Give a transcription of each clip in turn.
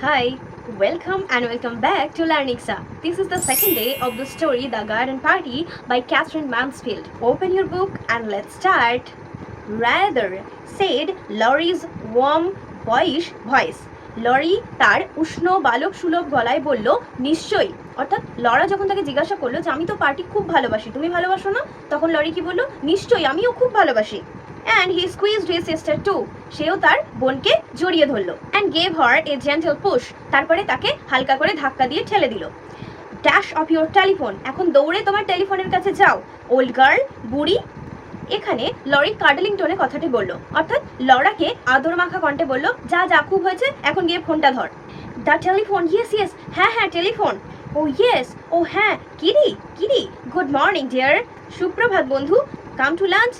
Hi, welcome back to Learnixa. This is the second day of the story The Garden Party by Katherine Mansfield. Open your book and let's start. Rather, said Laurie's warm, boyish voice. Laurie তার উষ্ণ বালক সুলভ গলায় বলল, নিশ্চয়ই। অর্থাৎ Laura যখন তাকে জিজ্ঞাসা করলো যে আমি তো পার্টি খুব ভালোবাসি, তুমি ভালোবাসো না? তখন লরি কি বললো, নিশ্চয়ই, আমিও খুব ভালোবাসি। And he squeezed his sister too. সেও তার বোনকে জড়িয়ে ধরলো and gave her a gentle push. তারপরে তাকে হালকা করে ধাক্কা দিয়ে ঠেলে দিল। Dash of your telephone. এখন দৌড়ে তোমার টেলিফোনের কাছে যাও। Old girl, বুড়ি। এখানে লরি কার্ডলিং টোনে কথাটি বলল, অর্থাৎ লরাকে আদর মাখা কণ্ঠে বলল, যা যা খুব হয়েছে, এখন গিয়ে ফোনটা ধর। দ্য টেলিফোন, ইয়েস ইয়েস, হ্যাঁ হ্যাঁ টেলিফোন। ও ইয়েস, ও হ্যাঁ, কিরি কিরি, গুড মর্নিং ডিয়ার, সুপ্রভাত বন্ধু, কাম টু লাঞ্চ,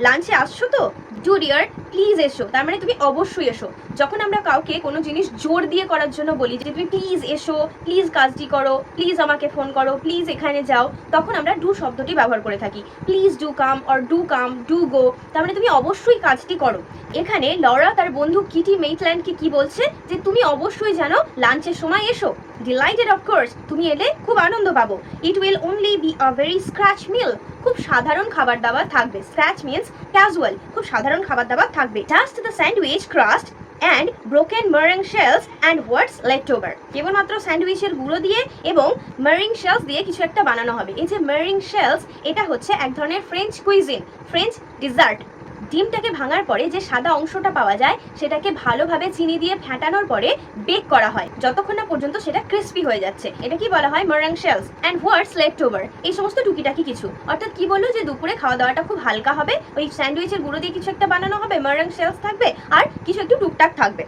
লাঞ্চে আসছো তো? ডু ডিয়ার, প্লিজ এসো। তার মানে তুমি অবশ্যই এসো। যখন আমরা কাউকে কোনো জিনিস জোর দিয়ে করার জন্য বলি যে তুমি প্লিজ এসো, প্লিজ কাজটি করো, প্লিজ আমাকে ফোন করো, প্লিজ এখানে যাও, তখন আমরা ডু শব্দটি ব্যবহার করে থাকি। Please do come or do go, তার মানে তুমি অবশ্যই কাজটি করো। এখানে লরা তার বন্ধু কিটি মেইটল্যান্ডকে কি বলছে, যে তুমি অবশ্যই জানো লাঞ্চের সময় এসো। ডিলাইটেড অফ কোর্স, তুমি এলে খুব আনন্দ পাবো। It will only be a very scratch meal, খুব সাধারণ খাবার দাবার থাকবে। স্ক্র্যাচ মিন্স ক্যাজুয়াল, খুব সাধারণ খাবার দাবার থাকবে। Just the sandwich crust and broken mooring shells and what's left over, কেবলমাত্র স্যান্ডউইচের গুঁড়ো দিয়ে এবং মেরিং শেলস দিয়ে কিছু একটা বানানো হবে। এই যে মেরিং শেলস, এটা হচ্ছে এক ধরনের ফ্রেঞ্চ কুইজিন, ফ্রেঞ্চ ডিজার্ট। ডিমটাকে ভাঙার পরে যে সাদা অংশটা পাওয়া যায়, সেটাকে ভালোভাবে চিনি দিয়ে ফ্যাটানোর পরে বেক করা হয় যতক্ষণ না পর্যন্ত সেটা ক্রিস্পি হয়ে যাচ্ছে। এটা কি বলা হয়? Mooring shells and what's left over, এই সমস্ত টুকিটাকি কিছু। অর্থাৎ কি বললো, যে দুপুরে খাওয়া দাওয়াটা খুব হালকা হবে, ওই স্যান্ডউইচের গুঁড়ো দিয়ে কিছু একটা বানানো হবে, মেরিং শেলস থাকবে আর কিছু একটু টুকটাক থাকবে।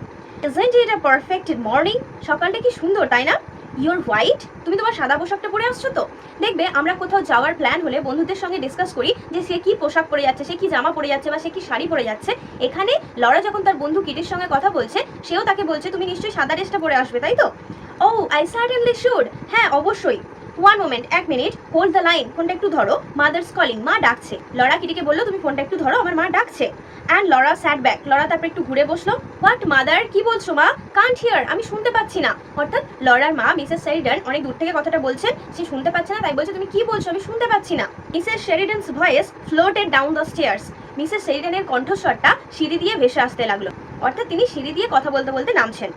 Isn't it a perfect morning? সকালটা কি সুন্দর, তাই না? ইউর হোয়াইট, তুমি তোমার সাদা পোশাকটা পরে আসছো তো? দেখবে আমরা কোথাও যাওয়ার প্ল্যান হলে বন্ধুদের সঙ্গে ডিসকাস করি যে সে কি পোশাক পরে যাচ্ছে, সে কি জামা পরে যাচ্ছে বা সে কি শাড়ি পরে যাচ্ছে। এখানে লরা যখন তার বন্ধু কিটির সঙ্গে কথা বলছে, সেও তাকে বলছে তুমি নিশ্চয়ই সাদা ড্রেসটা পরে আসবে, তাই তো? ও আই সার্টেনলি শুড, হ্যাঁ অবশ্যই। ওয়ান মোমেন্ট, এক মিনিট, হোল্ড দ্য লাইন, ফোনটা একটু ধরো, মাদার্স কলিং, মা ডাকছে। লরা কিটিকে বললো তুমি ফোনটা একটু ধরো, আমার মা ডাকছে। And Laura sat back, Laura তারপর একটু ঘুরে বসলো। হোয়াট মাদার, কি বলছো মা? কান্ট হিয়ার, আমি শুনতে পাচ্ছি না। অর্থাৎ লরার মা মিসেস শেরিডান অনেক দূর থেকে কথাটা বলছেন, সে শুনতে পাচ্ছে না, তাই বলছে তুমি কি বলছো, আমি শুনতে পাচ্ছি না। Mrs Sheridan's voice floated down the stairs, Mrs শেরিডানের কণ্ঠস্বরটা সিঁড়ি দিয়ে ভেসে আসতে লাগলো। অর্থাৎ তিনি সিঁড়ি দিয়ে কথা বলতে বলতে নামছেন।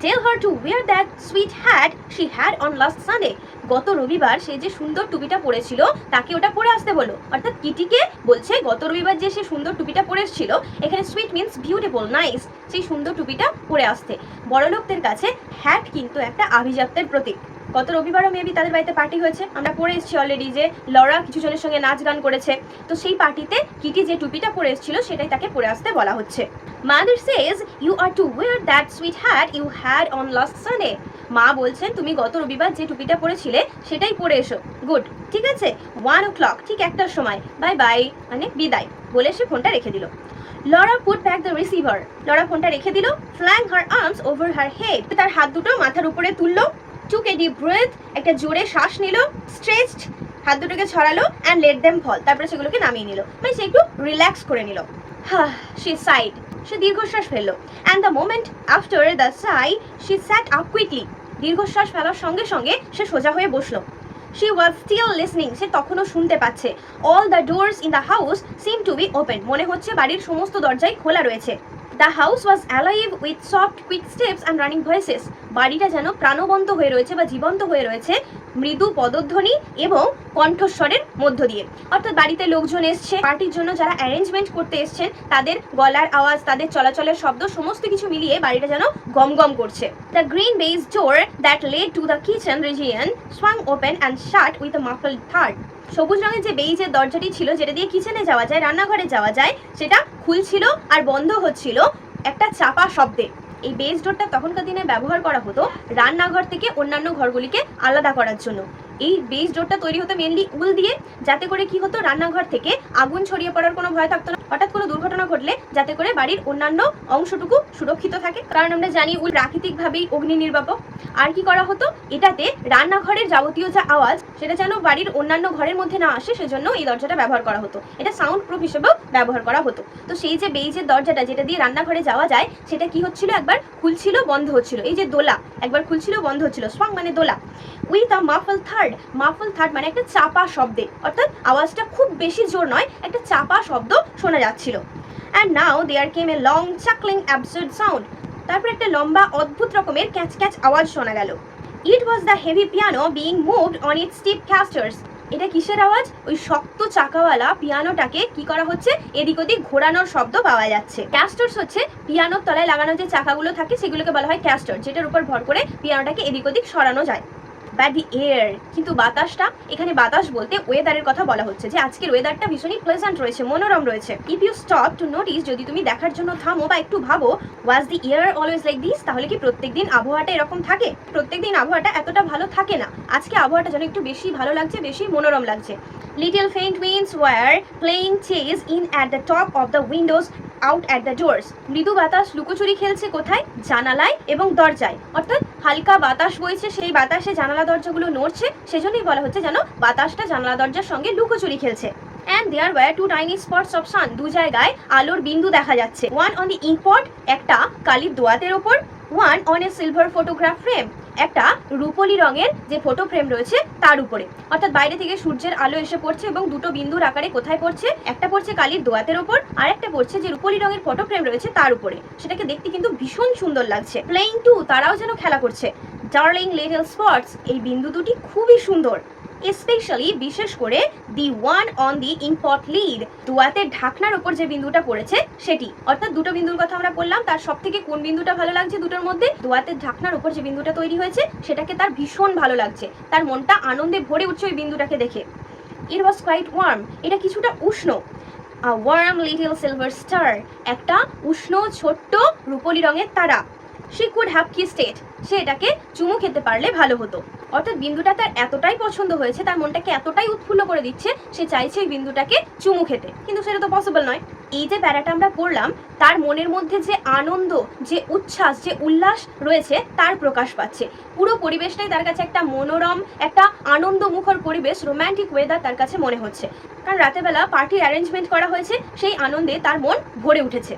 Tell her to wear that sweet hat she had on last Sunday. গত রবিবার সে যে সুন্দর টুপিটা পরেছিল, তাকে ওটা পরে আসতে বলো। অর্থাৎ কিটিকে বলছে গত রবিবার যে সে সুন্দর টুপিটা পরে এসেছিল, এখানে সুইট মিন্স বিউটিফুল, নাইস, সেই সুন্দর টুপিটা পরে আসতে। বড়লোকদের কাছে হ্যাট কিন্তু একটা আভিজাত্যের প্রতীক। গত রবিবারও মেবি তাদের বাড়িতে পার্টি হয়েছে, আমরা পড়ে এসেছি অলরেডি যে লরা কিছু জনের সঙ্গে নাচ গান করেছে। তো সেই পার্টিতে কিটি যে টুপিটা পরে এসেছিল সেটাই তাকে পরে আসতে বলা হচ্ছে। Mother says you are to wear that sweet hat you had on last Sunday, মা বলছেন তুমি গত রবিবার যে টুপিটা পরেছিলে সেটাই পরে এসো। গুড, ঠিক আছে। 1 o'clock, ঠিক একটার সময়, বাই বাই, মানে বিদায়, বলে সে ফোনটা রেখে দিল। Laura put back the receiver, Laura ফোনটা রেখে দিল। ফ্ল্যাং হার আর্মস ওভার হার হেড, তার হাত দুটো মাথার উপরে তুললো। টুক এ ডিপ ব্রেথ, একটা জোরে শ্বাস নিল। স্ট্রেচড, হাত দুটোকে ছড়ালো। অ্যান্ড লেট দেম ফল, তারপরে সেগুলোকে নামিয়ে নিল, মানে সে একটু রিল্যাক্স করে নিল। শি সাইড, সে দীর্ঘশ্বাস ফেললো। And the moment after the Sai she sat up quickly, দীর্ঘশ্বাস ফেলার সঙ্গে সঙ্গে সে সোজা হয়ে বসলো। She was still listening, সে তখনও শুনতে পাচ্ছে। All the doors in the house seemed to be open, মনে হচ্ছে বাড়ির সমস্ত দরজাই খোলা রয়েছে। The house was alive with soft quick steps and running voices, বাড়িটা যেন প্রাণবন্ত হয়ে রয়েছে বা জীবন্ত হয়ে রয়েছে মৃদু পদধ্বনি এবং কণ্ঠস্বরের মধ্য দিয়ে। অর্থাৎ বাড়িতে লোকজন এসছে, পার্টির জন্য যারা অ্যারেঞ্জমেন্ট করতে এসছেন তাদের গলার আওয়াজ, তাদের চলাচলের শব্দ, সমস্ত কিছু মিলিয়ে বাড়িটা যেন গমগম করছে। The green baize door that led to the kitchen region swung open and shut with a muffled thud, সবুজ রঙের যে বেইজের দরজাটি ছিল যেটা দিয়ে কিচেনে যাওয়া যায়, রান্নাঘরে যাওয়া যায়, সেটা খুলছিল আর বন্ধ হচ্ছিল একটা চাপা শব্দে। এই বেজ ডোরটা তখনকার দিনে ব্যবহার করা হতো রান্নাঘর থেকে অন্যান্য ঘরগুলিকে আলাদা করার জন্য। এই বেস ডোরটা তৈরি হতো মেনলি উল দিয়ে, যাতে করে কি হতো, রান্নাঘর থেকে আগুন ছড়িয়ে পড়ার কোনো ভয় থাকতো না, হঠাৎ কোনো দুর্ঘটনা ঘটলে যাতে করে বাড়ির অন্যান্য অংশটুকু সুরক্ষিত থাকে, কারণ আমরা জানি উল প্রাকৃতিকভাবেই অগ্নি নির্বাপক। আর কি করা হতো, এটাতে রান্নাঘরের যাবতীয় যে আওয়াজ সেটা যেন বাড়ির অন্যান্য ঘরের মধ্যে না আসে, সেজন্য এই দরজাটা ব্যবহার করা হতো। এটা সাউন্ড প্রুফ হিসেবেও ব্যবহার করা হতো। তো সেই যে বেইজের দরজাটা যেটা দিয়ে রান্নাঘরে যাওয়া যায়, সেটা কি হচ্ছিল, একবার খুলছিল বন্ধ হচ্ছিল, এই যে দোলা, একবার খুলছিল বন্ধ হচ্ছিল, সোয়াং মানে দোলা। With a muffle third, muffle third মানে একটা চাপা শব্দে, অর্থাৎ আওয়াজটা খুব বেশি জোর নয়, একটা চাপা শব্দ শোনা যাচ্ছিল। And now there came a long chuckling absurd sound, তারপর একটা লম্বা অদ্ভুত রকমের ক্যাচ ক্যাচ আওয়াজ শোনা গেল। It was the heavy piano being moved on its stiff castors. এটা কিসের আওয়াজ, ওই শক্ত চাকাওয়ালা পিয়ানোটাকে কি করা হচ্ছে, এদিক ওদিক ঘোরানোর শব্দ পাওয়া যাচ্ছে। ক্যাস্টার্স হচ্ছে পিয়ানোর তলায় লাগানো যে চাকাগুলো থাকে, সেগুলোকে বলা হয় ক্যাস্টার, যেটার উপর ভর করে পিয়ানোটাকে এদিক ওদিক সরানো যায়। বাট দি এয়ার, কিন্তু বাতাসটা, এখানে বাতাস বলতে ওয়েদারের কথা বলা হচ্ছে, যে আজকের ওয়েদারটা ভীষণই প্লেজেন্ট রয়েছে, মনোরম রয়েছে। If you stop to notice, যদি তুমি দেখার জন্য থামো বা একটু ভাবো, was the air always like this, তাহলে কি প্রত্যেকদিন আবহাওয়াটা এরকম থাকে? প্রত্যেকদিন আবহাওয়াটা এতটা ভালো থাকে না, আজকে আবহাওয়াটা যেন একটু বেশি ভালো লাগছে, বেশি মনোরম লাগছে। Little faint winds were playing chase in at the top of the windows out at the doors. মৃদু বাতাস লুকোচুরি খেলছে কোথায়, জানালায় এবং দরজায়, অর্থাৎ হালকা বাতাস বইছে, সেই বাতাসে জানালা দরজাগুলো নড়ছে, সেজন্যই বলা হচ্ছে যেন বাতাসটা জানালা দরজার সঙ্গে লুকোচুরি খেলছে। And there were two tiny spots of sun, দু জায়গায় আলোর বিন্দু দেখা যাচ্ছে। One on the ink pot, একটা কালির দোয়াতের ওপর, one on a silver photograph frame, একটা রূপলি রঙের যে ফটো ফ্রেম রয়েছে তার উপরে। অর্থাৎ বাইরে থেকে সূর্যের আলো এসে পড়ছে এবং দুটো বিন্দুর আকারে কোথায় পড়ছে, একটা পড়ছে কালির দোয়াতের ওপর, আর একটা পড়ছে যে রূপলি রঙের ফটো ফ্রেম রয়েছে তার উপরে। সেটাকে দেখতে কিন্তু ভীষণ সুন্দর লাগছে। প্লেইং টু, তারাও যেন খেলা করছে। ডার্লিং লিটল স্পটস, এই বিন্দু দুটি খুবই সুন্দর। স্পেশালি, বিশেষ করে the one on the inkpot lid, দোয়াতের ঢাকনার ওপর যে বিন্দুটা পড়েছে সেটি। অর্থাৎ দুটো বিন্দুর কথা আমরা বললাম, তার সব থেকে কোন বিন্দুটা ভালো লাগছে দুটোর মধ্যে, দোয়াতের ঢাকনার ওপর যে বিন্দুটা তৈরি হয়েছে সেটাকে তার ভীষণ ভালো লাগছে, তার মনটা আনন্দে ভরে উঠছে ওই বিন্দুটাকে দেখে। ইট ওয়াজ কোয়াইট ওয়ার্ম, এটা কিছুটা উষ্ণ। আ ওয়ার্ম লিটল সিলভার স্টার, একটা উষ্ণ ছোট্ট রূপলি রঙের তারা। শি কুড হ্যাভ কিসড ইট, সে এটাকে চুমু খেতে পারলে ভালো হতো। অর্থাৎ বিন্দুটা তার এতটাই পছন্দ হয়েছে, তার মনটাকে এতটাই উৎফুল্ল করে দিচ্ছে, সে চাইছে এই বিন্দুটাকে চুমু খেতে, কিন্তু সেটা তো পসিবল নয়। এই যে প্যারাটা আমরা পড়লাম, তার মনের মধ্যে যে আনন্দ, যে উচ্ছ্বাস, যে উল্লাস রয়েছে তার প্রকাশ পাচ্ছে। পুরো পরিবেশটাই তার কাছে একটা মনোরম, একটা আনন্দমুখর পরিবেশ, রোম্যান্টিক ওয়েদার তার কাছে মনে হচ্ছে, কারণ রাতেবেলা পার্টির অ্যারেঞ্জমেন্ট করা হয়েছে, সেই আনন্দে তার মন ভরে উঠেছে।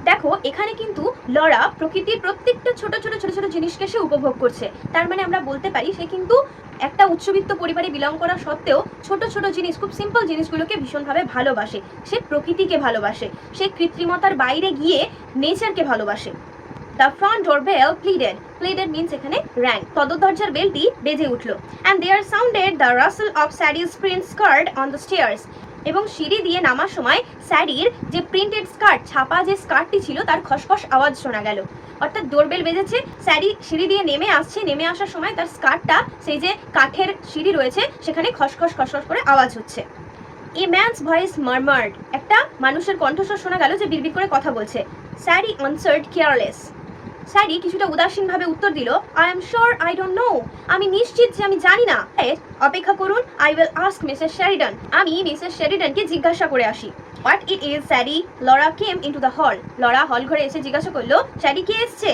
দেখো, এখানে কিন্তু লরা প্রকৃতির প্রত্যেকটা ছোট ছোট ছোট ছোট জিনিসকে সে উপভোগ করছে। তার মানে আমরা বলতে পারি সে কিন্তু একটা উচ্চবিত্ত পরিবারে বিলং করা সত্ত্বেও ছোট ছোট জিনিস, খুব সিম্পল জিনিসগুলোকে ভীষণভাবে ভালোবাসে। সে প্রকৃতিকে ভালোবাসে, সে কৃত্রিমতার বাইরে গিয়ে নেচারকে ভালোবাসে। The front door bell pleaded, pleaded means এখানে র্যাং, দরজার বেলটি বেজে উঠলো। And there sounded the rustle of Sadie's print skirt on the stairs, এবং সিঁড়ি দিয়ে নামার সময় স্যারির যে প্রিন্টেড স্কার্ট, ছাপা যে স্কার্টটি ছিল তার খসখস আওয়াজ শোনা গেল। অর্থাৎ ডোরবেল বেজেছে, স্যারি সিঁড়ি দিয়ে নেমে আসছে, নেমে আসার সময় তার স্কার্টটা, সেই যে কাঠের সিঁড়ি রয়েছে সেখানে খসখস খসখস করে আওয়াজ হচ্ছে। এ ম্যানস ভয়েস মারমার্ড, একটা মানুষের কণ্ঠস্বর শোনা গেল যে বিড়বিড় করে কথা বলছে। স্যারি আনসার্ড কেয়ারলেস, স্যারি কিছুটা উদাসীনভাবে উত্তর দিল, I am sure I don't know, আমি নিশ্চিত যে আমি জানি না। অপেক্ষা করুন, I will ask Mrs Sheridan, আমি মিসেস শেরিডানকে জিজ্ঞাসা করে আসি। What it is স্যারি, Laura came into the hall, Laura হল ঘরে এসে জিজ্ঞাসা করলো, স্যারি কে এসছে?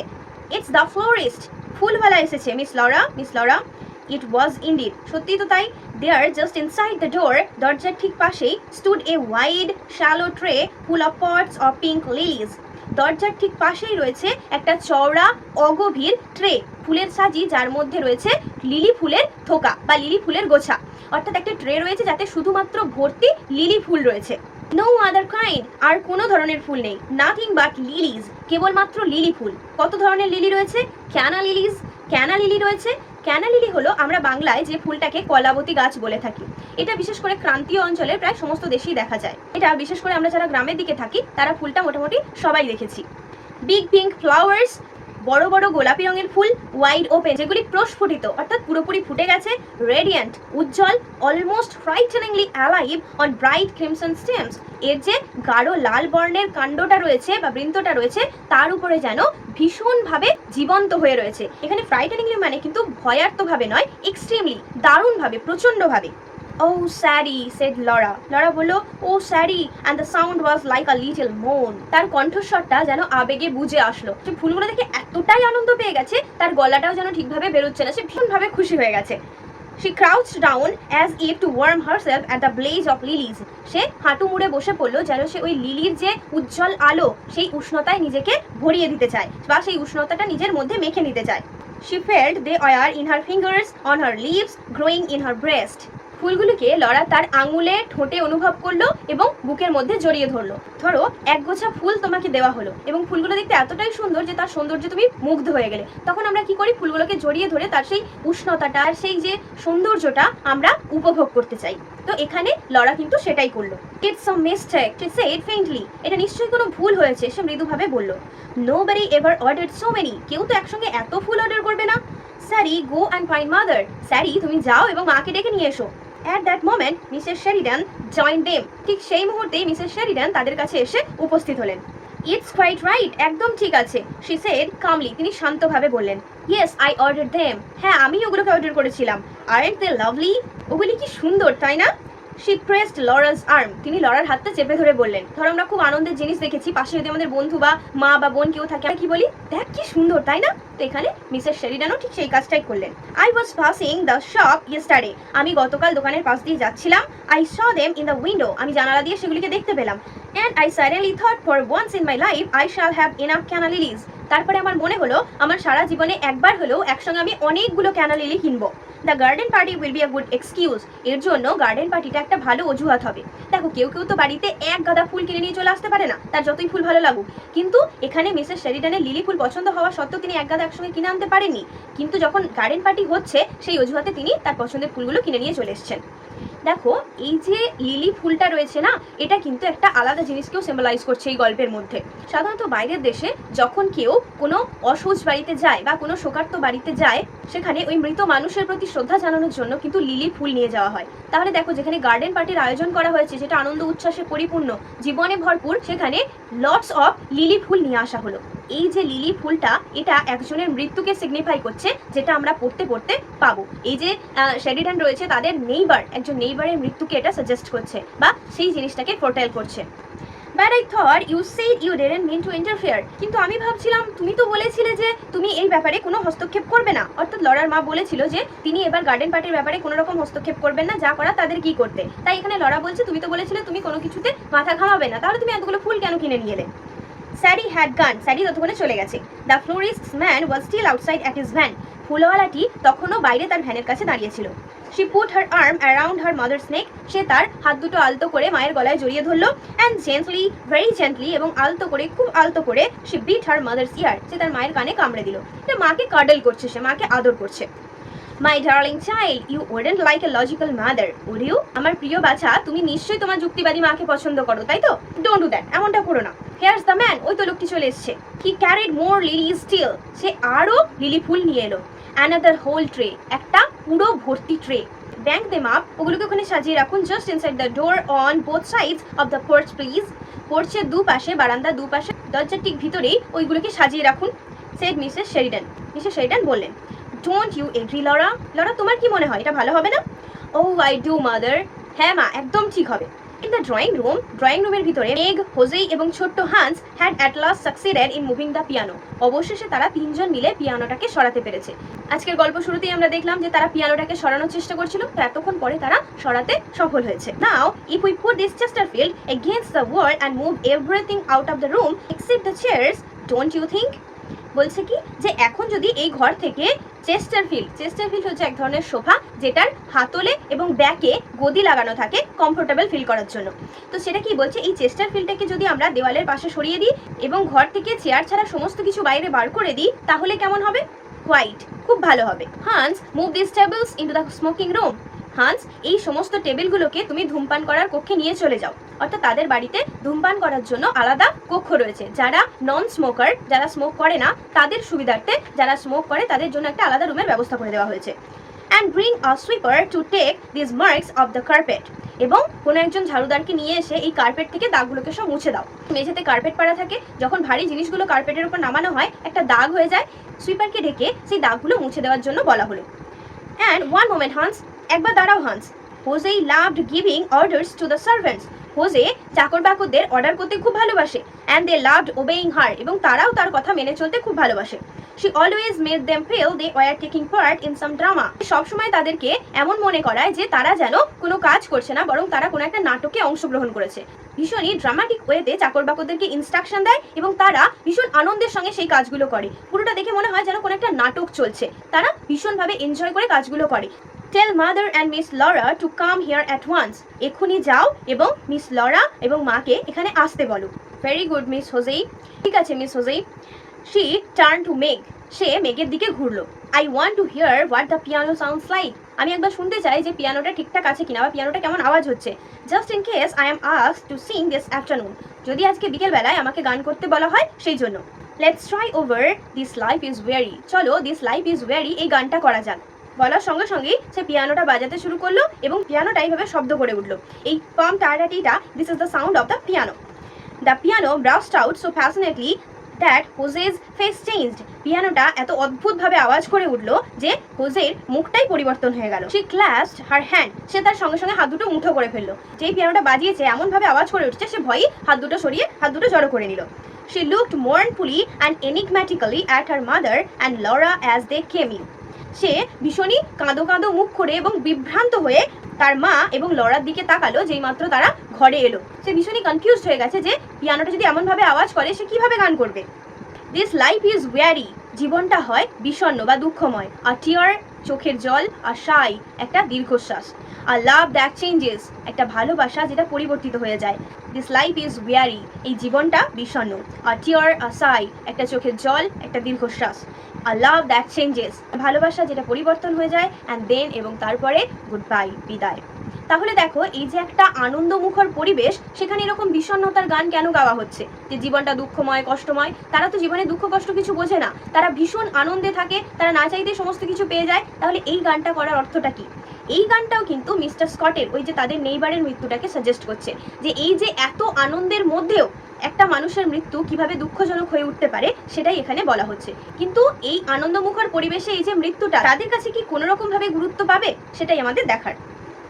ইটস দ্য ফ্লোরিস্ট, ফুলওয়ালা এসেছে মিস লরা, মিস লরা। ইট ওয়াজ ইনডিড, সত্যি তো তাই। দেয়ার জাস্ট ইনসাইড দ্য ডোর, দরজার ঠিক পাশেই, stood a wide shallow tray full of pots of pink লিলিজ, দরজার ঠিক পাশেই রয়েছে একটা চওড়া অগভীর ট্রে, ফুলের সাজি, যার মধ্যে রয়েছে লিলি ফুলের থোকা বা লিলি ফুলের গোছা। অর্থাৎ একটা ট্রে রয়েছে যাতে শুধুমাত্র ভর্তি লিলি ফুল রয়েছে। নো আদার কাইন্ড, আর কোনো ধরনের ফুল নেই। নাথিং বাট লিলিজ, কেবলমাত্র লিলি ফুল। কত ধরনের লিলি রয়েছে? ক্যানা লিলিজ, ক্যানা লিলি রয়েছে। ক্যানা লিলি হলো আমরা বাংলায় যে ফুলটাকে কলাবতী গাছ বলে থাকি। এটা বিশেষ করে ক্রান্তীয় অঞ্চলের প্রায় সমস্ত দেশেই দেখা যায়। এটা বিশেষ করে আমরা যারা গ্রামের দিকে থাকি তারা ফুলটা মোটামুটি সবাই দেখেছি। বিগ পিঙ্ক ফ্লাওয়ার্স বড় বড় গোলাপি রঙের ফুল, ওয়াইড ওপেন, যেগুলি প্রস্ফুটিত অর্থাৎ পুরোপুরি ফুটে গেছে, রেডিয়েন্ট উজ্জ্বল, almost frighteningly alive on bright crimson stems, এর যে গাঢ় লাল বর্ণের কাণ্ডটা রয়েছে বা বৃন্তটা রয়েছে তার উপরে যেন ভীষণভাবে জীবন্ত হয়ে রয়েছে। এখানে ফ্রাইটেনিংলি মানে কিন্তু ভয়ার্থভাবে নয়, এক্সট্রিমলি, দারুণভাবে, প্রচণ্ডভাবে। Oh Sadie, said Laura. Laura বলল, oh Sadie, and the sound was like a little moan. তার কণ্ঠস্বরটা যেন আবেগে বুঝে আসলো। সে ফুলগুলো দেখে এতটাই আনন্দ পেয়ে গেছে, তার গলাটাও যেন ঠিকভাবে বেরোচ্ছে না, সে ভীষণভাবে খুশি হয়ে গেছে। She crouched down as if to warm herself at the blaze of lilies. সে হাঁটু মুড়ে বসে পড়লো যেন সে ওই লিলির যে উজ্জ্বল আলো সেই উষ্ণতায় নিজেকে ভরিয়ে দিতে চায় বা সেই উষ্ণতাটা নিজের মধ্যে মেখে নিতে চায়। She felt they were in her fingers, on her leaves, growing in her breast. ফুলগুলোকে লরা তার আঙুলে ঠোঁটে অনুভব করলো এবং বুকের মধ্যে জড়িয়ে ধরলো। ধরো একগোছা ফুল তোমাকে দেওয়া হলো এবং ফুলগুলো দেখতে এতটাই সুন্দর যে তার সৌন্দর্যে তুমি মুগ্ধ হয়ে গেলে, তখন আমরা কি করি, ফুলগুলোকে জড়িয়ে ধরে তার সেই উষ্ণতাটা আর সেই যে সৌন্দর্যটা আমরা উপভোগ করতে চাই। তো এখানে লরা কিন্তু সেটাই করলো। It's a mistake, she said faintly. এটা নিশ্চয়ই কোনো ভুল হয়েছে, সে মৃদুভাবে বলল। Nobody ever ordered so many. কেউ তো একসঙ্গে এত ফুল অর্ডার করবে না। Sadie, go and find mother. Sadie, তুমি যাও এবং মাকে ডেকে নিয়ে এসো। At that moment, Mrs. Sheridan joined them. ঠিক সেই মুহূর্তেই মিসেস শেরিডান তাদের কাছে এসে উপস্থিত হলেন। It's quite right, একদম ঠিক আছে, she said calmly. তিনি শান্তভাবে বললেন, Yes, I ordered them. হ্যাঁ, আমি ওগুলোকে অর্ডার করেছিলাম। Aren't they lovely? ওগুলি কি সুন্দর, তাই না? She pressed Laura's arm. তিনি লরার হাতটা চেপে ধরে বললেন, ধরো আমরা খুব আনন্দের জিনিস দেখেছি, পাশে যদি আমাদের বন্ধু বা মা বা বোন কেউ থাকে, আমরা কি বলি, দেখ কি সুন্দর, তাই না? তো এখানে মিসেস শেরিডানও ঠিক সেই কাজটাই করলেন। I was passing the shop yesterday. আমি গতকাল দোকানের পাশ দিয়ে যাচ্ছিলাম। I saw them in the window. আমি জানালা দিয়ে সেগুলিকে দেখতে পেলাম। And I suddenly thought for once in my life I shall have enough canna lilies. তারপরে আমার মনে হলো আমার সারা জীবনে একবার হলেও একসঙ্গে আমি অনেকগুলো ক্যানা লিলি কিনবো। The garden party will be a good excuse. এর জন্য গার্ডেন পার্টিটা একটা ভালো অজুহাত হবে। দেখো কেউ কেউ তো বাড়িতে এক গাদা ফুল কিনে নিয়ে চলে আসতে পারে না, তার যতই ফুল ভালো লাগুক, কিন্তু এখানে মিসেস শেরিডানের লিলি ফুল পছন্দ হওয়া সত্ত্বেও তিনি এক গাদা একসঙ্গে কিনে আনতে পারেননি, কিন্তু যখন গার্ডেন পার্টি হচ্ছে সেই অজুহাতে তিনি তার পছন্দের ফুলগুলো কিনে নিয়ে চলে এসেছেন। দেখো এই যে লিলি ফুলটা রয়েছে না, এটা কিন্তু একটা আলাদা জিনিসকেও সিম্বলাইজ করছে এই গল্পের মধ্যে। সাধারণত বাইরের দেশে যখন কেউ কোনো অসুচ বাড়িতে যায় বা কোনো শোকার্ত বাড়িতে যায়, সেখানে ওই মৃত মানুষের প্রতি শ্রদ্ধা জানানোর জন্য কিন্তু লিলি ফুল নিয়ে যাওয়া হয়। তাহলে দেখো যেখানে গার্ডেন পার্টির আয়োজন করা হয়েছে, যেটা আনন্দ উচ্ছ্বাসে পরিপূর্ণ, জীবনে ভরপুর, সেখানে লটস অফ লিলি ফুল নিয়ে আসা হলো। এই যে লিলি ফুলটা, এটা একজনের মৃত্যুকে সিগনিফাই করছে, যেটা আমরা পড়তে পড়তে পাবো। এই যে শেরিডান রয়েছে তাদের নেইবার, একজন নেইবারের মৃত্যুকে এটা সাজেস্ট করছে বা সেই জিনিসটাকে ফোরটেল করছে। But I thought you said you didn't mean to interfere. কিন্তু আমি ভাবছিলাম তুমি তো বলেছিলে যে তুমি এই ব্যাপারে কোনো হস্তক্ষেপ করবে না। অর্থাৎ লরার মা বলেছিল যে তিনি এবার গার্ডেন পার্টির ব্যাপারে কোনো রকম হস্তক্ষেপ করবেন না, যা করা তাদের কি করতে। তাই এখানে লরা বলছে তুমি তো বলেছিলে তুমি কোনো কিছুতে মাথা ঘামাবে না, তাহলে তুমি এতগুলো ফুল কেন কিনে নিয়ে এলে? Sadie had gone. Sadie ততক্ষণে চলে গেছে। The florist's man was still outside at his van. ফুলওয়ালাটি তখনও বাইরে তার ভ্যানের কাছে দাঁড়িয়েছিল। She put her arm around her mother's neck. সে তার হাত দুটো আলতো করে মায়ের গলায় জড়িয়ে ধরলো। And gently, very gently এবং আলতো করে, খুব আলতো করে she beat her mother's ear. সে তার মায়ের কানে কামড়ে দিল। এটা মাকে কাডল করছে, সে মাকে আদর করছে। My darling child, you wouldn't like a logical mother, would you? আমার প্রিয় বাছা, তুমি নিশ্চয়ই তোমার যুক্তিবাদী মাকে পছন্দ করো, তাই তো? Don't do that. এমনটা করো না। Here's the man. ওই তো লোকটি চলে এসেছে। He carried more lilies still. সে আরো লিলি ফুল নিয়ে এলো। Another whole tray. একটা পুরো ভর্তি ট্রে। Bank them up. ওগুলোকে ওখানে সাজিয়ে রাখুন। Just inside the door on both sides of the porch, please. পোর্চের দুপাশে, বারান্দার দুপাশে, দরজার ঠিক ভিতরেই ওইগুলোকে সাজিয়ে রাখুন। Said Mrs. Sheridan. Mrs. Sheridan বললেন, Don't you agree, Laura? Laura, তোমার কি মনে হয় এটা ভালো হবে না? Oh, I do, mother. হ্যাঁ মা, একদম ঠিক হবে। In the drawing room-এর ভিতরে মেঘ, হোজে এবং ছোট্ট Hans had at last succeeded in moving the piano. অবশেষে তারা তিনজন মিলে পিয়ানোটাকে সরাতে পেরেছে। আজকের গল্প শুরুতেই আমরা দেখলাম যে তারা পিয়ানোটাকে সরানোর চেষ্টা করছিল, তো এতক্ষণ পরে তারা সরাতে সফল হয়েছে। Now, if we put this Chesterfield against the wall and move everything out of the room except the chairs, don't you think? বলছে কি যে এখন যদি এই ঘর থেকে চেস্টারফিল্ড হচ্ছে এক ধরনের সোফা, যেটার হাতলে এবং ব্যাকে গদি লাগানো থাকে কমফোর্টেবল ফিল করার জন্য। তো সেটা কি বলছে, এই চেস্টারফিল্ডটাকে যদি আমরা দেওয়ালের পাশে সরিয়ে দিই এবং ঘর থেকে চেয়ার ছাড়া সমস্ত কিছু বাইরে বার করে দিই, তাহলে কেমন হবে? কোয়াইট, খুব ভালো হবে। Hans, move this tables into the smoking room. Hans, এই সমস্ত টেবিলগুলোকে তুমি ধূমপান করার কক্ষে নিয়ে চলে যাও। অর্থাৎ তাদের বাড়িতে ধূমপান করার জন্য আলাদা কক্ষ রয়েছে। যারা নন স্মোকার, যারা স্মোক করে না, তাদের সুবিধার্থে যারা স্মোক করে তাদের জন্য একটা আলাদা রুমের ব্যবস্থা করে দেওয়া হয়েছে। And bring a sweeper to take this marks off the carpet, এবং কোনো একজন ঝাড়ুদারকে নিয়ে এসে এই কার্পেট থেকে দাগগুলোকে সব মুছে দাও। মেঝেতে কার্পেট পাড়া থাকে, যখন ভারী জিনিসগুলো কার্পেটের উপর নামানো হয় একটা দাগ হয়ে যায়, সুইপারকে ডেকে সেই দাগগুলো মুছে দেওয়ার জন্য বলা হলো। অ্যান্ড ওয়ান মোমেন্ট হান্স, একবার দাঁড়াও Hans. Jose loved giving orders to the servants, Jose চাকর বাকরদের অর্ডার করতে খুব ভালোবাসে। অ্যান্ড দে লাভড ওবেইং হার, এবং তারাও তার কথা মেনে চলতে খুব ভালোবাসে। She always made them feel they were taking part in some drama. সবসময় তাদেরকে এমন মনে করায় যে তারা যেন কোনো কাজ করছে না, বরং তারা কোনো একটা নাটকে অংশগ্রহণ করেছে। ভীষণই ড্রামাটিক ওয়েতে চাকর বাকরদেরকে ইনস্ট্রাকশন দেয় এবং তারা ভীষণ আনন্দের সঙ্গে সেই কাজগুলো করে। পুরোটা দেখে মনে হয় যেন কোনো একটা নাটক চলছে, তারা ভীষণভাবে এনজয় করে কাজগুলো করে। Tell mother and Miss Laura to come here at once. এক্ষুনি যাও এবং মিস লরা এবং মাকে এখানে আসতে বলো। ভেরি গুড মিস হোজেই, ঠিক আছে Miss Jose. She turned to Meg, সে মেগের দিকে ঘুরলো। I want to hear what the piano sounds like. আমি একবার শুনতে চাই যে পিয়ানোটা ঠিকঠাক আছে কিনা, বা পিয়ানোটা কেমন আওয়াজ হচ্ছে। Just in case I am asked to sing this afternoon. যদি আজকে বিকেল বেলায় আমাকে গান করতে বলা হয় সেই জন্য। Let's try over This Life is Weary. চলো This Life is Weary এই গানটা করা যাক। বলার সঙ্গে সঙ্গেই সে পিয়ানোটা বাজাতে শুরু করলো এবং পিয়ানোটা এইভাবে শব্দ করে উঠলো। এই পাম টারাটিটা, this is the sound of the piano. The piano burst out so passionately that Jose's face changed. পিয়ানোটা এত অদ্ভুতভাবে আওয়াজ করে উঠলো যে হোজের মুখটাই পরিবর্তন হয়ে গেল। শি ক্লাসড হার হ্যান্ড, সে তার সঙ্গে সঙ্গে হাত দুটো মুঠো করে ফেললো। যেই পিয়ানোটা বাজিয়েছে এমনভাবে আওয়াজ করে উঠছে, সে ভয়েই হাত দুটো সরিয়ে হাত দুটো জড়ো করে নিল। She looked mournfully and enigmatically at her mother and Laura as they came in. সে ভীষণই কাঁদো কাঁদো মুখ করে এবং বিভ্রান্ত হয়ে তার মা এবং লরার দিকে তাকালো যেই মাত্র তারা ঘরে এলো। সে ভীষণই কনফিউজড হয়ে গেছে যে পিয়ানোটা যদি এমনভাবে আওয়াজ করে সে কিভাবে গান করবে। দিস লাইফ ইজ ওয়ারি, জীবনটা হয় বিষণ্ণ বা দুঃখময়। আর টিয়ার, চোখের জল। আর সাই, একটা দীর্ঘশ্বাস। আর লাভ দ্যাট চেঞ্জেস, একটা ভালোবাসা যেটা পরিবর্তিত হয়ে যায়। দিস লাইফ ইজ ওয়ারি, এই জীবনটা বিষণ্ণ। আর টিয়ার, আর সাই, একটা চোখের জল, একটা দীর্ঘশ্বাস। আর লাভ দ্যাট চেঞ্জেস, ভালোবাসা যেটা পরিবর্তন হয়ে যায়। অ্যান্ড দেন, এবং তারপরে গুড বাই, বিদায়। তাহলে দেখো এই যে একটা আনন্দমুখর পরিবেশ, সেখানে এরকম বিষণ্ণতার গান কেন গাওয়া হচ্ছে? যে জীবনটা দুঃখময়, কষ্টময়। তারা তো জীবনে দুঃখ কষ্ট কিছু বোঝে না, তারা ভীষণ আনন্দে থাকে, তারা না চাইতে সমস্ত কিছু পেয়ে যায়। তাহলে এই গানটা করার অর্থটা কি? এই গানটাও কিন্তু মিস্টার স্কটের ওই যে তাদের নেইবারের মৃত্যুটাকে সাজেস্ট করছে, যে এই যে এত আনন্দের মধ্যেও একটা মানুষের মৃত্যু কিভাবে দুঃখজনক হয়ে উঠতে পারে সেটাই এখানে বলা হচ্ছে। কিন্তু এই আনন্দমুখর পরিবেশে এই যে মৃত্যুটা তাদের কাছে কি কোনো রকম ভাবে গুরুত্ব পাবে সেটাই আমাদের দেখার।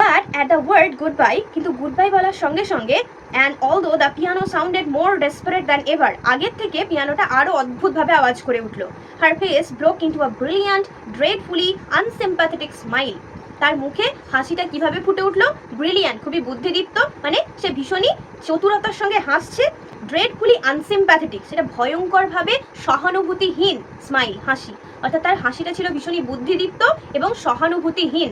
But at the word goodbye, কিন্তু গুড বাই বলার সঙ্গে সঙ্গে and although the piano sounded more desperate than ever, আগের থেকে পিয়ানোটা আরো অদ্ভুতভাবে আওয়াজ করে উঠলো। Her face broke into a brilliant dreadfully unsympathetic smile, তার মুখে হাসিটা কিভাবে ফুটে উঠলো? ব্রিলিয়ান্ট, খুবই বুদ্ধিদীপ্ত, মানে সে ভীষণই চতুরতার সঙ্গে হাসছে। ড্রেডফুলি আনসিম্প্যাথেটিক, সেটা ভয়ঙ্করভাবে সহানুভূতিহীন স্মাইল, হাসি। অর্থাৎ তার হাসিটা ছিল ভীষণই বুদ্ধিদীপ্ত এবং সহানুভূতিহীন।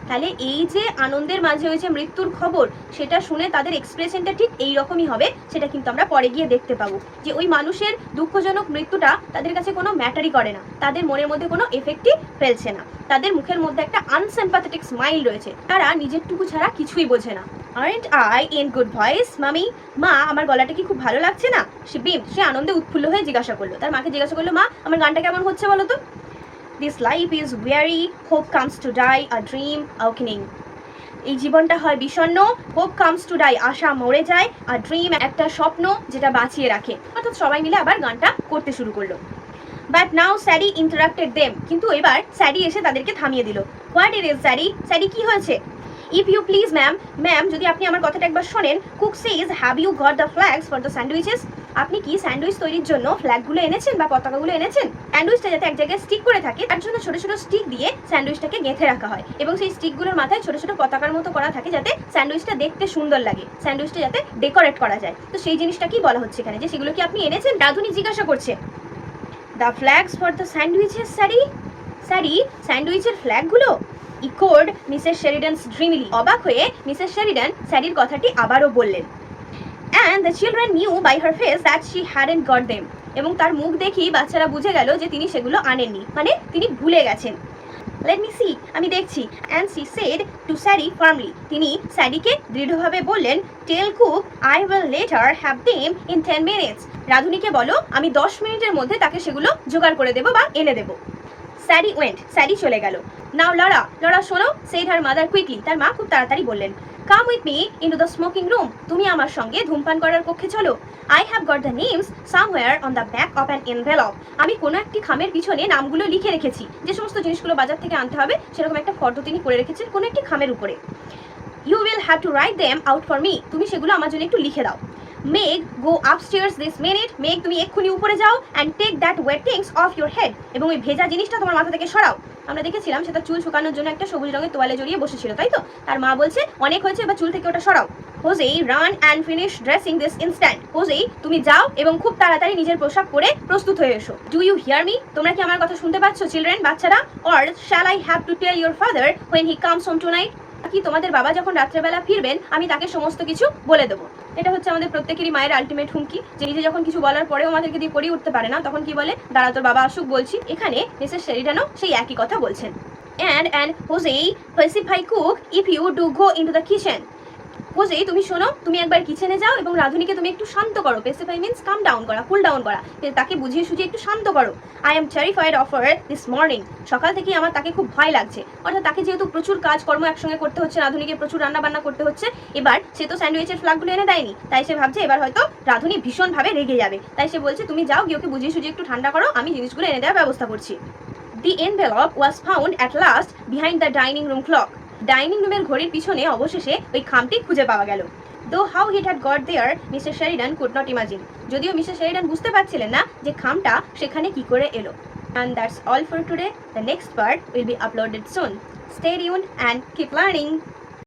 তাহলে এই যে আনন্দের মাঝে হয়েছে মৃত্যুর খবর, সেটা শুনে তাদের এক্সপ্রেশনটা ঠিক এই রকমই হবে। সেটা কিন্তু আমরা পরে গিয়ে দেখতে পাবো যে ওই মানুষের দুঃখজনক মৃত্যুটা তাদের কাছে কোনো ম্যাটারই করে না, তাদের মনের মধ্যে কোনো এফেক্টই ফেলছে না। তাদের মুখের মধ্যে একটা আনসিম্প্যাথেটিক স্মাইল রয়েছে, তারা নিজেরটুকু ছাড়া কিছুই বোঝে না। Aren't I in good voice মামি, মা আমার গলাটা কি খুব ভালো লাগছে না? সে আনন্দে উৎফুল্ল হয়ে জিজ্ঞাসা করলো, তার মাকে জিজ্ঞাসা করলো, মা আমার গানটা কেমন হচ্ছে বলো তো? This life is weary, hope comes to die, a dream awakening. এই জীবনটা হয় বিষণ্ণ, hope comes to die, আশা মরে যায়, a dream একটা স্বপ্ন যেটা বাঁচিয়ে রাখে। অর্থাৎ সবাই মিলে আবার গানটা করতে শুরু করলো। But now Sadie interrupted them, কিন্তু এবার স্যাডি এসে তাদেরকে থামিয়ে দিল। What it is Sadie? স্যাডি কি হয়েছে? If you please ma'am, যদি আপনি আমার কথাটা একবার শোনেন, cook says have you got the flags for the sandwiches? আপনি কি স্যান্ডউইচ তৈরির জন্য ফ্ল্যাগগুলো এনেছেন বা পতাকাগুলো এনেছেন? স্যান্ডউইচটা যাতে এক জায়গায় স্টিক করে থাকে তার জন্য ছোট ছোট স্টিক দিয়ে স্যান্ডউইচটাকে গেঁথে রাখা হয়, এবং সেই স্টিকগুলোর মাথায় ছোট ছোট পতাকার মতো করা থাকে যাতে স্যান্ডউইচটা দেখতে সুন্দর লাগে, স্যান্ডউইচটা যাতে ডেকোরেট করা যায়। তো সেই জিনিসটা কি বলা হচ্ছে এখানে, যে সেগুলো কি আপনি এনেছেন? রাধুনি জিজ্ঞাসা করছে। The flags for the sandwiches Sadie, স্যান্ডউইচের ফ্ল্যাগগুলো? ইকোড মিসেস শেরিডানস ড্রিমলি, অবাক হয়ে মিসেস শেরিডান স্যারির কথাটি আবারও বললেন। And the children knew by her face that she hadn't got them. এবং তার মুখ দেখেই বাচ্চারা বুঝে গেল যে তিনি সেগুলো আনেননি, মানে তিনি ভুলে গেছেন। Let me see, আমি দেখছি। And she said to Sally firmly, তিনি স্যাডিকে দৃঢ়ভাবে বললেন, tell cook I will let her have them in 10 minutes. রাধুনিকে বলো আমি 10 মিনিটের মধ্যে তাকে সেগুলো জোগাড় করে দেবো বা এনে দেবো। Sally went, স্যাডি চলে গেল। Now লরা শোনো, said her mother quickly, তার মা খুব তাড়াতাড়ি বললেন। Come with me into the smoking room, তুমি আমার সঙ্গে ধূমপান করার কক্ষে চলো। I have got the names somewhere on the back of an envelope. আমি কোনো একটি খামের পিছনে নামগুলো লিখে রেখেছি, যে সমস্ত জিনিসগুলো বাজার থেকে আনতে হবে সেরকম একটা ফটো তিনি করে রেখেছেন কোনো একটি খামের উপরে। You will have to write them out for me, তুমি সেগুলো আমার জন্য একটু লিখে দাও। Meg, go upstairs this minute. Meg, তুমি এক্ষুনি উপরে যাও and take that wet things off your head. এবং ওই ভেজা জিনিসটা তোমার মাথা থেকে সরাও। আমরা দেখেছিলাম সেটা চুল শুকানোর জন্য একটা সবুজ রঙের তোয়ালে জড়িয়ে বসেছিল, তাই তো? তার মা বলছে অনেক হয়েছে, এবার চুল থেকে ওটা সরাও। Jose, run and finish dressing this instant. Jose, তুমি যাও এবং খুব তাড়াতাড়ি নিজের পোশাক পরে প্রস্তুত হয়ে এসো। Do you hear me? তোমরা কি আমার কথা শুনতে পাচ্ছ চিলড্রেন, বাচ্চারা? Or shall I have to tell your father when he comes home tonight? কি তোমাদের বাবা যখন রাত্রেবেলা ফিরবেন আমি তাকে সমস্ত কিছু বলে দেবো। এটা হচ্ছে আমাদের প্রত্যেকেরই মায়ের আলটিমেট হুমকি, যে নিজে যখন কিছু বলার পরেও আমাদেরকে দিয়ে করিয়ে উঠতে পারে না, তখন কি বলে, দাঁড়া তোর বাবা আসুক বলছি। এখানে মিসেস শেরিডানও সেই একই কথা বলছেন। And Jose, pacify cook if you do go into the kitchen. Jose, তুমি শোনো, তুমি একবার কিচেনে যাও এবং রাধুনিকে তুমি একটু শান্ত করো। পেসিফাই মিন্স কাম ডাউন করা, কুল ডাউন করা, তাকে বুঝিয়ে সুঝিয়ে একটু শান্ত করো। I am terrified of her this morning, সকাল থেকেই আমার তাকে খুব ভয় লাগছে। অর্থাৎ তাকে যেহেতু প্রচুর কাজকর্ম একসঙ্গে করতে হচ্ছে, রাধুনিকে প্রচুর রান্না বান্না করতে হচ্ছে, এবার সে তো স্যান্ডউইচের ফ্লাগগুলো এনে দেয়নি, তাই সে ভাবছে এবার হয়তো রাধুনি ভীষণভাবে রেগে যাবে। তাই সে বলছে তুমি যাও, গিয়ে ওকে বুঝিয়ে সুঝিয়ে একটু ঠান্ডা করো, আমি জিনিসগুলো এনে দেওয়ার ব্যবস্থা করছি। The envelope was found at last behind the dining room clock. Dining রুমের ঘড়ির পিছনে অবশেষে ওই খামটি খুঁজে পাওয়া গেল। Though how it had got there, Mr. Sheridan could not imagine. যদিও মিস্টার শেরিডান বুঝতে পারছিলেন না যে খামটা সেখানে কি করে এলো। And that's all for today. The next part will be uploaded soon. Stay tuned and keep learning.